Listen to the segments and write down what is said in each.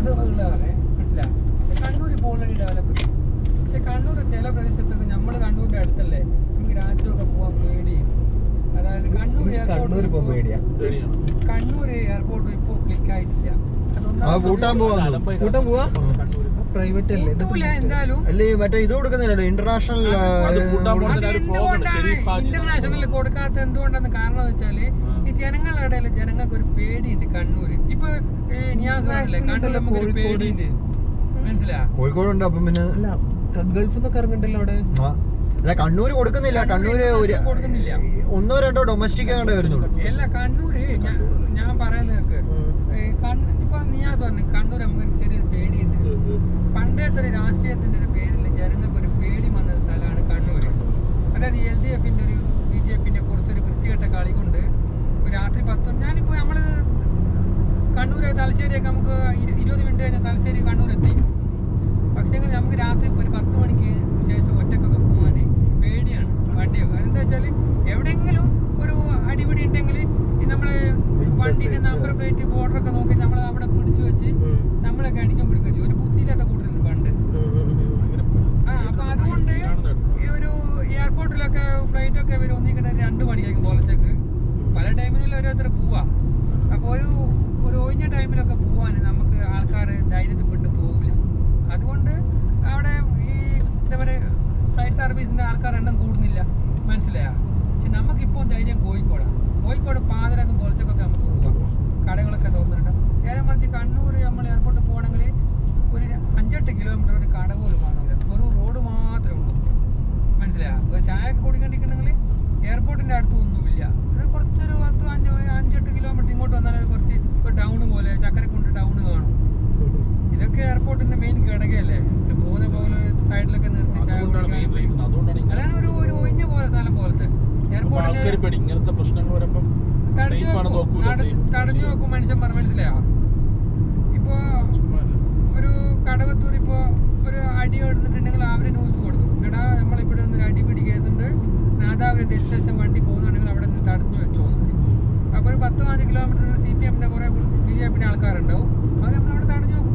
അത് ഉള്ളതാണ് മനസ്സിലായി. പക്ഷെ കണ്ണൂർ ഇപ്പോൾ ഓൾറെഡി ഡെവലപ്പ് ചെയ്യും. പക്ഷെ കണ്ണൂർ ചില പ്രദേശത്തൊക്കെ നമ്മൾ കണ്ണൂരിന്റെ അടുത്തല്ലേ, നമുക്ക് രാജ്യമൊക്കെ പോകാൻ പേടിയും. അതായത് കണ്ണൂർ എയർപോർട്ട് ഇപ്പോൾ ക്ലിക്ക് ആയിട്ടില്ല. പ്രൈവറ്റ് എന്തായാലും മറ്റേ ഇത് കൊടുക്കുന്നില്ലല്ലോ ഇന്റർനാഷണൽ കൊടുക്കാത്ത എന്തുകൊണ്ടാന്ന് കാരണം എന്ന് വെച്ചാല് ഈ ജനങ്ങളുടെ ഇടയിൽ ജനങ്ങൾക്ക് ഒരു പേടിയുണ്ട്. കണ്ണൂര് ഇപ്പൊ ഞാൻ കണ്ണൂർ നമുക്കൊരു പേടിയുണ്ട്, മനസ്സിലാ. കോഴിക്കോടുണ്ട്. അപ്പം പിന്നെ ഗൾഫിൽ നിന്നൊക്കെ ഇറങ്ങണ്ടല്ലോ അവിടെ. അല്ല കണ്ണൂര് കൊടുക്കുന്നില്ല. കണ്ണൂര് കൊടുക്കുന്നില്ല, ഒന്നോ രണ്ടോ ഡൊമസ്റ്റിക് ആകണ്ടേ വരുന്നുള്ളൂ. അല്ല കണ്ണൂര് ഞാൻ പറയുന്നതൊക്കെ ഇപ്പൊ ഞാൻ പറഞ്ഞു കണ്ണൂർ നമുക്ക് ചെറിയൊരു പേടിയുണ്ട്. പണ്ടത്തെ ഒരു രാഷ്ട്രീയത്തിന്റെ ഒരു പേരിൽ ജനങ്ങൾക്ക് ഒരു പേടി വന്നൊരു സ്ഥലമാണ് കണ്ണൂര്. അതായത് LDFന്റെ ഒരു BJPന്റെ കുറച്ചൊരു വൃത്തികെട്ട കളി കൊണ്ട് രാത്രി 10 ഞാനിപ്പോ നമ്മള് കണ്ണൂര് തലശ്ശേരിയൊക്കെ നമുക്ക് 20 മിനിറ്റ് കഴിഞ്ഞാൽ തലശ്ശേരി കണ്ണൂർ എത്തി. പക്ഷേ നമുക്ക് രാത്രി ഒരു 10 മണിക്ക് ശേഷം ഒറ്റക്കൊക്കെ പോകാൻ പേടിയാണ് വണ്ടിയൊക്കെ. എന്താ വെച്ചാൽ എവിടെയെങ്കിലും ഒരു അടിപിടി ഉണ്ടെങ്കിൽ നമ്മള് വണ്ടിന്റെ നമ്പർ പ്ലേറ്റ് ബോർഡറൊക്കെ നോക്കി നമ്മൾ അവിടെ പിടിച്ചു വെച്ച് നമ്മളൊക്കെ അടിക്കാൻ പിടിച്ചു വെച്ചു. ഒരു ബുദ്ധിയില്ലാത്ത കൂടുതലുണ്ട് പണ്ട്. അപ്പൊ അതുകൊണ്ട് ഈ ഒരു എയർപോർട്ടിലൊക്കെ ഫ്ലൈറ്റ് ഒക്കെ ഇവർ ഒന്നിക്കിട്ട് 2 മണിക്കായിരിക്കും പോലത്തേക്ക്. പല ടൈമിലും ഓരോരുത്തർ പോവാ. അപ്പൊ ഒരു ഒഴിഞ്ഞ ടൈമിലൊക്കെ പോവാൻ നമുക്ക് ആൾക്കാർ ധൈര്യത്തിൽപ്പെട്ട് പോവില്ല. അതുകൊണ്ട് അവിടെ ഈ എന്താ പറയുക ഫ്ലൈറ്റ് സർവീസിന്റെ ആൾക്കാർ എണ്ണം കൂടുന്നില്ല, മനസ്സിലായ. പക്ഷെ നമുക്കിപ്പോൾ ധൈര്യം കോഴിക്കോട് പാതിരൊക്കെ പോലത്തേക്കൊക്കെ നമുക്ക് പോവാം. കടകളൊക്കെ തുറന്നിട്ടുണ്ട്. നേരെ മറിച്ച് കണ്ണൂർ നമ്മൾ എയർപോർട്ടിൽ പോകണമെങ്കിൽ ഒരു 5-8 കിലോമീറ്റർ ഒരു കട പോലും കാണില്ല. ഒരു റോഡ് മാത്രമേ ഉള്ളൂ, മനസ്സിലായ. ഒരു ചായ കുടിക്കണ്ടിട്ടുണ്ടെങ്കിൽ എയർപോർട്ടിന്റെ അടുത്ത് ഒന്നുമില്ല. അത് കുറച്ചൊരു 5-8 കിലോമീറ്റർ ഇങ്ങോട്ട് വന്നാൽ കുറച്ച് ഒരു ടൗൺ പോലെ ചക്കരക്കുണ്ട് ടൗൺ കാണും. ഇതൊക്കെ എയർപോർട്ടിന്റെ മെയിൻ ഘടകയല്ലേ. പോകുന്ന പോലെ സൈഡിലൊക്കെ നിർത്തി ചായ കുടിക്കാൻ. അതാണ് ഒരു ഒഴിഞ്ഞ പോലെ സ്ഥലം പോലത്തെ എയർപോർട്ടിൽ തടഞ്ഞു നോക്കും മനുഷ്യന്മാർ, മനസ്സിലായോ. ഇപ്പൊ ഒരു കടവത്തൂർ ഇപ്പൊ ഒരു അടി എടുത്തിട്ടുണ്ടെങ്കിൽ അവര് ന്യൂസ് കൊടുക്കും, എടാ നമ്മളിവിടെ ഒരു അടിപിടി കേസുണ്ട്, നാദാപുരം രജിസ്ട്രേഷൻ വണ്ടി പോകുന്നുണ്ടെങ്കിൽ അവിടെ നിന്ന് തടഞ്ഞു വെച്ചോന്നു. അപ്പൊ ഒരു 10-15 കിലോമീറ്റർ CPMന്റെ കുറെ BJPന്റെ ആൾക്കാരുണ്ടാവും. അവർ നമ്മളവിടെ തടഞ്ഞു നോക്കും.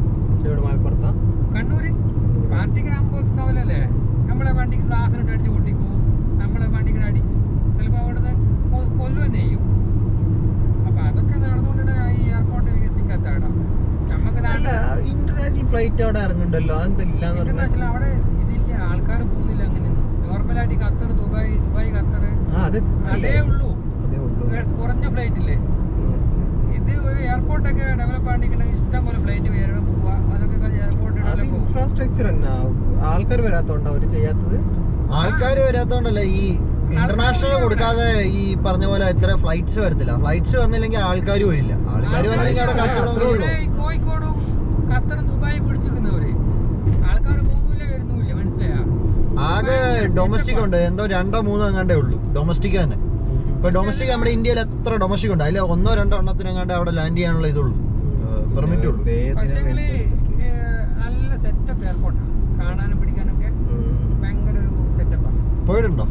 കണ്ണൂര് പാർട്ടി ഗ്രാമം പോലത്തെ സ്ഥലമല്ലേ. നമ്മളെ വണ്ടിക്ക് ഗ്ലാസ്സിനിട്ട് അടിച്ച് പൊട്ടിക്കും, നമ്മളെ വണ്ടിക്ക് അടിക്കും, ചിലപ്പോൾ അവിടുന്ന് കൊല്ലു തന്നെ ചെയ്യും. അപ്പൊ അതൊക്കെ നടന്നുകൊണ്ടിട്ട് ഈ എയർപോർട്ട് വികസിക്കാത്തടാ. നമുക്ക് ഇന്റർനാഷണൽ ഫ്ലൈറ്റ് അവിടെ ഇറങ്ങുന്നുണ്ടല്ലോ. ഇന്റർനാഷണൽ അവിടെ ഇതില്ല, ആൾക്കാർ പോകുന്നില്ല അങ്ങനെയൊന്നും. നോർമലായിട്ട് ഖത്തർ, ദുബായ് ഖത്തർ അതേ ഉള്ളൂ, കുറഞ്ഞ ഫ്ലൈറ്റില്ലേ. ഇത് ഒരു എയർപോർട്ടൊക്കെ ഡെവലപ്പ് ആണ്ടിട്ടുണ്ടെങ്കിൽ ഇഷ്ടം പോലെ ഫ്ലൈറ്റ് വരണം പോവാ. അതൊക്കെ എയർപോർട്ട് ഇൻഫ്രാസ്ട്രക്ചർ തന്നെ ആൾക്കാർ വരാത്തോണ്ട് അവര് ചെയ്യാത്തത്. ആൾക്കാർ വരാത്തോണ്ടല്ല, ഈ ഇന്റർനാഷണൽ കൊടുക്കാതെ ഈ പറഞ്ഞ പോലെ എത്ര ഫ്ലൈറ്റ്സ് വരത്തില്ല. ഫ്ലൈറ്റ്സ് വന്നില്ലെങ്കിൽ ആൾക്കാർ വരില്ല. ആൾക്കാർ വന്നില്ലെങ്കിൽ അവിടെ കച്ചവടം. കോഴിക്കോടും ഖത്തറും ദുബായി പിടിച്ചിരിക്കുന്നവര് ആൾക്കാർ പോകുന്നില്ല വരുന്നില്ല, മനസ്സിലായ. ആകെ ഡൊമസ്റ്റിക് ഉണ്ട്, എന്തോ 2-3 എങ്ങാണ്ടേ ഉള്ളൂ ഡൊമസ്റ്റിക് തന്നെ. ഇപ്പൊ ഡൊമസ്റ്റിക് നമ്മുടെ ഇന്ത്യയിൽ എത്ര ഡൊമസ്റ്റിക് ഉണ്ട്, അതിൽ 1-2 എണ്ണത്തിനെങ്ങാണ്ട് അവിടെ ലാൻഡ് ചെയ്യാനുള്ള ഇതുള്ളൂ, പെർമിറ്റ് ഉള്ളൂ. നല്ല സെറ്റപ്പ് എയർപോർട്ടാണ്, കാണാനും പിടിക്കാനൊക്കെ ഭയങ്കര ഒരു സെറ്റപ്പാണ്. പോയിട്ടുണ്ടോ?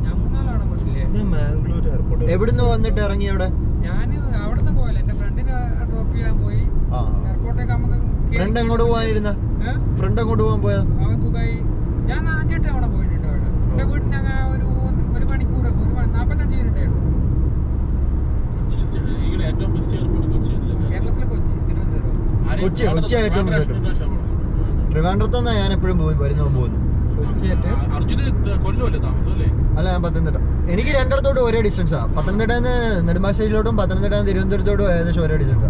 ഞാൻ 3-4 അവിടെ പോയിട്ടില്ലേ. മാംഗ്ലൂർ എയർപോർട്ട്. എവിടുന്ന് വന്നിട്ട് ഇറങ്ങി അവിടെ? ഞാൻ അവിടുന്ന് പോയല്ലേ, എന്റെ ഫ്രണ്ടിനെ ഡ്രോപ്പ് ചെയ്യാൻ പോയി. എയർപോർട്ടേക്ക് നമുക്ക് ഫ്രണ്ട് എങ്ങോട്ട് പോകാനിരുന്ന? ഫ്രണ്ട് എങ്ങോട്ട് പോകാൻ പോയത്? അവൻ ദുബായ്. ഞാൻ 5-8 തവണ പോയിട്ടുണ്ട് അവിടെ. എന്റെ വീട്ടിനക ഒരു മണിക്കൂർ 45 മിനിറ്റേ ഉള്ളൂ. കേരളത്തിലെ കൊച്ചി, തിരുവനന്തപുരം. കൊച്ചി ഏറ്റവും ട്രിവാൻഡ്രത്ത് നിന്നാണ് ഞാൻ എപ്പോഴും പോകുന്നു. അല്ല, ഞാൻ പത്തനംതിട്ട. എനിക്ക് രണ്ടിടത്തോട്ടും ഒരേ ഡിസ്റ്റൻസാ. പത്തനംതിട്ടന്ന് നെടുമ്പാശ്ശേരിയിലോട്ടും പത്തനംതിട്ട തിരുവനന്തപുരത്തോട്ടും ഏകദേശം ഒരേ ഡിസ്റ്റൻസാ.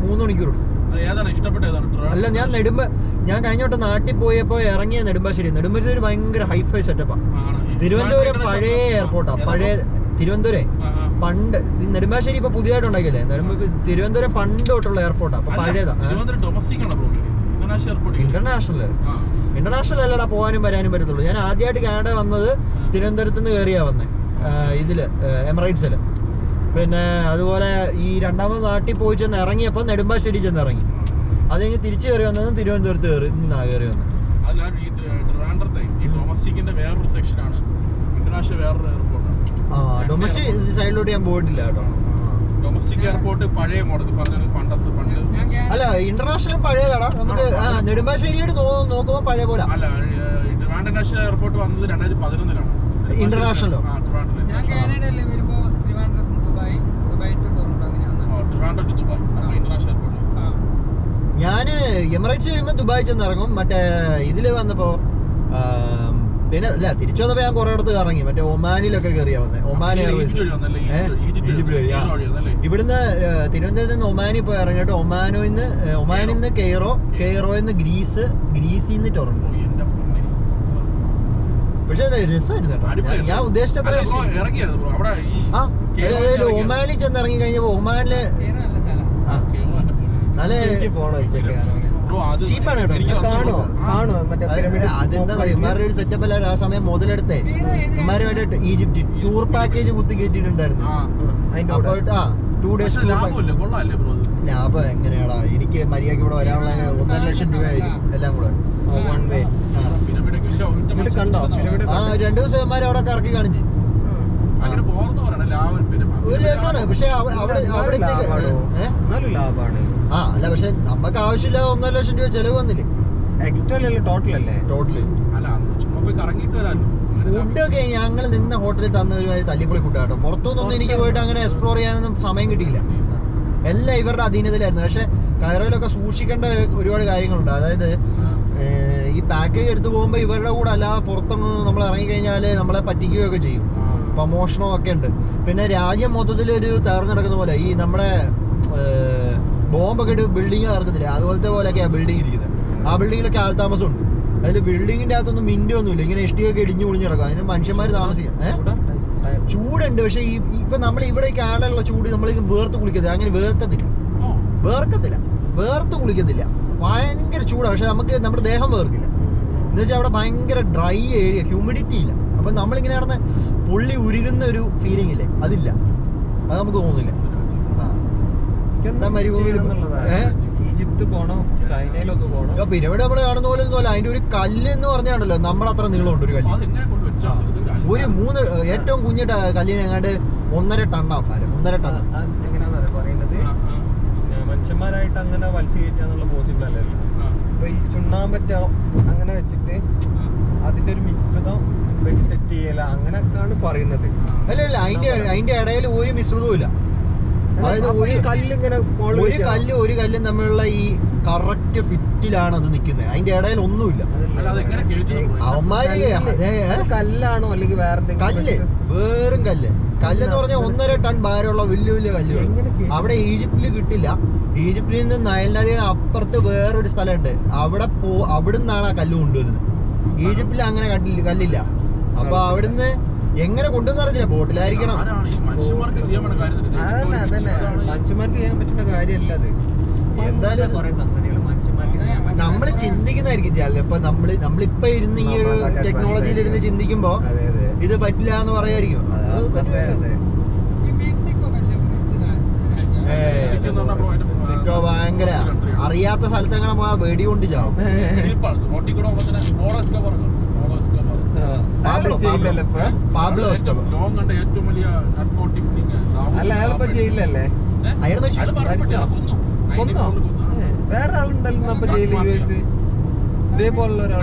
3 മണിക്കൂർ. അല്ല, ഞാൻ കഴിഞ്ഞ വട്ടം നാട്ടിൽ പോയപ്പോ ഇറങ്ങിയ നെടുമ്പാശ്ശേരി ഭയങ്കര ഹൈഫൈ സെറ്റപ്പാ. തിരുവനന്തപുരം പഴയ എയർപോർട്ടാ, പഴയ തിരുവനന്തപുരം. പണ്ട് നെടുമ്പാശ്ശേരി ഇപ്പൊ പുതിയതായിട്ട് ഉണ്ടാക്കിയല്ലേ. തിരുവനന്തപുരം പണ്ട് തൊട്ടുള്ള എയർപോർട്ടാ, അപ്പൊ പഴയതാ. ഇന്റർനാഷണൽ അല്ലടാ, പോകാനും വരാനും പറ്റത്തുള്ളൂ. ഞാൻ ആദ്യമായിട്ട് കാനഡ വന്നത് തിരുവനന്തപുരത്ത് നിന്ന് കയറിയാ വന്നേ, ഇതില് എമിറേറ്റ്സില്. പിന്നെ അതുപോലെ ഈ രണ്ടാമത് നാട്ടിൽ പോയി ചെന്ന് ഇറങ്ങിയപ്പോൾ നെടുമ്പാശ്ശേരി ചെന്ന് ഇറങ്ങി. അത് കഴിഞ്ഞ് തിരിച്ചു കയറി വന്നതും തിരുവനന്തപുരത്ത് കയറി വന്നത്. ഡൊമസ്റ്റിക് സൈഡിലോട്ട് ഞാൻ പോയിട്ടില്ല കേട്ടോ. ഡൊമസ്റ്റിക് എയർപോർട്ട് പഴയ മോഡൽ പണ്ടത്തെ. അല്ല, ഇന്റർനാഷണൽ പഴയതാടാ നമുക്ക്. നെടുമ്പാശ്ശേരിയോട് നോക്കുമ്പോ പഴയ പോലെ. അല്ല, ട്രിവാൻഡ്രം ഇന്റർനാഷണൽ എയർപോർട്ട് വന്നത് 2011 ഇന്റർനാഷണലോ? ഞാൻ കാനഡയിൽ വരുമ്പോ ട്രിവാൻഡ്രത്ത് ദുബായ് ടു ടൊറന്റോ അങ്ങനെയാണ്. Trivandrum to Dubai international airport. ഞാന് എമിറേറ്റ്സ് വരുമ്പോ ദുബായ് ചെന്ന് ഇറങ്ങും. മറ്റേ ഇതില് വന്നപ്പോ പിന്നെ അല്ല തിരിച്ചു വന്നപ്പോ ഞാൻ കുറെ ഇടത്ത് ഇറങ്ങി. മറ്റേ ഒമാനിലൊക്കെ കയറിയാ വന്നേ. ഒമാൻ എയർവേസ് ഈജിപ്റ്റ് വഴി. ഇവിടുന്ന് തിരുവനന്തപുരത്ത് നിന്ന് ഒമാനിൽ പോയി ഇറങ്ങിയിട്ട് ഒമാനിൽ നിന്ന് കെയ്റോയിൽ ഗ്രീസിൽ നിന്ന് ടൊറന്റോ. പക്ഷെ രസമായിരുന്നു കേട്ടോ. ഞാൻ ഉദ്ദേശിച്ചത്ര ഒമാനിൽ ചെന്ന് ഇറങ്ങി കഴിഞ്ഞപ്പോ ഒമാനില് നല്ല ചീപ്പാണ് കേട്ടോ. അതെന്താ പറയുക, ഇമാരുടെ ഒരു സെറ്റപ്പ് അല്ല ആ സമയം മുതലെടുത്തേ. ഇമാരുമായിട്ട് ഈജിപ്റ്റ് ടൂർ പാക്കേജ് കുത്തി കയറ്റിയിട്ടുണ്ടായിരുന്നു. അപ്പോൾ 2 days ലാഭം എങ്ങനെയാടാ? എനിക്ക് മര്യാദക്ക് ഇവിടെ വരാനുള്ള 1.5 ലക്ഷം രൂപയായിരിക്കും എല്ലാം കൂടെ വൺ വേ. 2 ദിവസം ഇമാരെ അവിടെ കറക്കി കാണിച്ചു. ഒരു രസമാണ്. പക്ഷെ അവിടെ ലാഭമാണ്. അല്ല പക്ഷെ നമുക്ക് ആവശ്യമില്ല 1.5 ലക്ഷം രൂപ ചെലവ് വന്നില്ലേ? എക്സ്ട്രാ അല്ലേ ടോട്ടലി ഫുഡൊക്കെ ഞങ്ങൾ നിന്ന ഹോട്ടലിൽ തന്ന ഒരു തല്ലിപ്പൊളി ഫുഡ് കേട്ടോ. പുറത്തുനിന്നൊന്നും എനിക്ക് പോയിട്ട് അങ്ങനെ എക്സ്പ്ലോർ ചെയ്യാനൊന്നും സമയം കിട്ടിയില്ല. എല്ലാം ഇവരുടെ അധീനതയിലായിരുന്നു. പക്ഷെ കൈറോയിലൊക്കെ സൂക്ഷിക്കേണ്ട ഒരുപാട് കാര്യങ്ങളുണ്ട്. അതായത് ഈ പാക്കേജ് എടുത്തു പോകുമ്പോൾ ഇവരുടെ കൂടെ അല്ലാതെ പുറത്തൊന്നും നമ്മൾ ഇറങ്ങിക്കഴിഞ്ഞാൽ നമ്മളെ പറ്റിക്കുകയൊക്കെ ചെയ്യും. പ്രമോഷനോ ഒക്കെ ഉണ്ട്. പിന്നെ രാജ്യം മൊത്തത്തിൽ ഒരു തകർന്നു നടക്കുന്ന പോലെ ഈ നമ്മുടെ ബോംബൊക്കെ ഇട്ട് ബിൽഡിങ് തകർക്കത്തില്ല, അതുപോലത്തെ പോലെയൊക്കെയാണ് ബിൽഡിംഗ് ഇരിക്കുന്നത്. ആ ബിൽഡിങ്ങിലൊക്കെ ആൾതാമസമുണ്ട്. അതിൽ ബിൽഡിങ്ങിന്റെ അകത്തൊന്നും മിൻറ്റൊന്നുമില്ല. ഇങ്ങനെ ഇഷ്ടിയൊക്കെ ഇടിഞ്ഞു പൊളിഞ്ഞു കിടക്കും. അതിന് മനുഷ്യന്മാർ താമസിക്കാം. ചൂടുണ്ട്. പക്ഷെ ഇപ്പൊ നമ്മൾ ഇവിടെ കാടുള്ള ചൂട് നമ്മൾ വേർത്ത് കുളിക്കത്തില്ല. അങ്ങനെ വേർത്ത് കുളിക്കത്തില്ല. ഭയങ്കര ചൂടാണ്. പക്ഷെ നമുക്ക് നമ്മുടെ ദേഹം വേർക്കില്ല. എന്ന് വെച്ചാൽ അവിടെ ഭയങ്കര ഡ്രൈ ഏരിയ, ഹ്യൂമിഡിറ്റി ഇല്ല. അപ്പൊ നമ്മളിങ്ങനെ നടന്ന് പൊള്ളി ഉരുകുന്ന ഒരു ഫീലിംഗ് ഇല്ലേ, അതില്ല. അത് നമുക്ക് തോന്നുന്നില്ല. ഈജിപ്ത് പോണോ, ചൈനയിലൊക്കെ പോണോ? പിരമിഡ് നമ്മൾ കാണുന്ന പോലെ ഒന്നും അല്ല. അതിന്റെ ഒരു കല്ല് എന്ന് പറഞ്ഞാണല്ലോ നമ്മളത്ര നീളമുണ്ട് ഒരു കല്ല്. ഒരു 3 ഏറ്റവും കുഞ്ഞിട്ട കല്ലിന് എങ്ങാണ്ട് 1.5 ടണ്ണാ. 1.5 ടൺ. എങ്ങനെയാണെന്നറിയോ പറയുന്നത്? മനുഷ്യന്മാരായിട്ട് അങ്ങനെ വലിച്ചു കയറ്റാന്നുള്ള പോസിബിൾ അല്ലല്ലോ. അപ്പൊ ഈ ചുണ്ണാമ്പറ്റ അങ്ങനെ വെച്ചിട്ട് അതിന്റെ ഒരു മിശ്രിതം വെച്ച് സെറ്റ് ചെയ്യല അങ്ങനെയൊക്കെയാണ് പറയുന്നത്. അല്ല അതിന്റെ ഇടയിൽ ഒരു മിശ്രിതവും ഇല്ല. അതായത് ഒരു കല്ലും തമ്മിലുള്ള ഈ കറക്റ്റ് ഫിറ്റിലാണ് അത് നിൽക്കുന്നത്. അതിന്റെ ഇടയിൽ ഒന്നുമില്ല. അവന്മാര് കല്ലാണോ അല്ലെങ്കിൽ വേറെ കല്ല്, വേറും കല്ലെന്ന് പറഞ്ഞാൽ 1.5 ടൺ ഭാരമുള്ള വലിയ കല്ലുകൾ. അവിടെ ഈജിപ്തിൽ കിട്ടില്ല. ഈജിപ്തിൽ നിന്ന് നൈൽ നദിയുടെ അപ്പുറത്ത് വേറൊരു സ്ഥലമുണ്ട്. അവിടുന്നാണ് ആ കല്ല് കൊണ്ടുവരുന്നത്. ഈജിപ്തിൽ അങ്ങനെ കല്ലില്ല. അപ്പൊ അവിടുന്ന് എങ്ങനെ കൊണ്ടുവന്ന് അറിയില്ല. ബോട്ടിലായിരിക്കണം. മനുഷ്യന്മാർക്ക് ചെയ്യാൻ പറ്റുന്ന കാര്യമല്ല അത്. എന്തായാലും നമ്മള് ചിന്തിക്കുന്നതായിരിക്കും ചില. ഇപ്പൊ നമ്മളിപ്പോ ഇരുന്ന് ഈ ഒരു ടെക്നോളജിയിൽ ഇരുന്ന് ചിന്തിക്കുമ്പോ ഇത് പറ്റില്ല എന്ന് പറയായിരിക്കും. ഭയങ്കര അറിയാത്ത സ്ഥലത്തെങ്ങനെ പോയാ വെടി കൊണ്ട് ചാവും. Pablo Escobar. അല്ല അയാളിപ്പോ ജയിലല്ലേ? വേറെ ആളുണ്ടല്ലോ ജയിലിൽ ഇതേപോലുള്ള ഒരാൾ.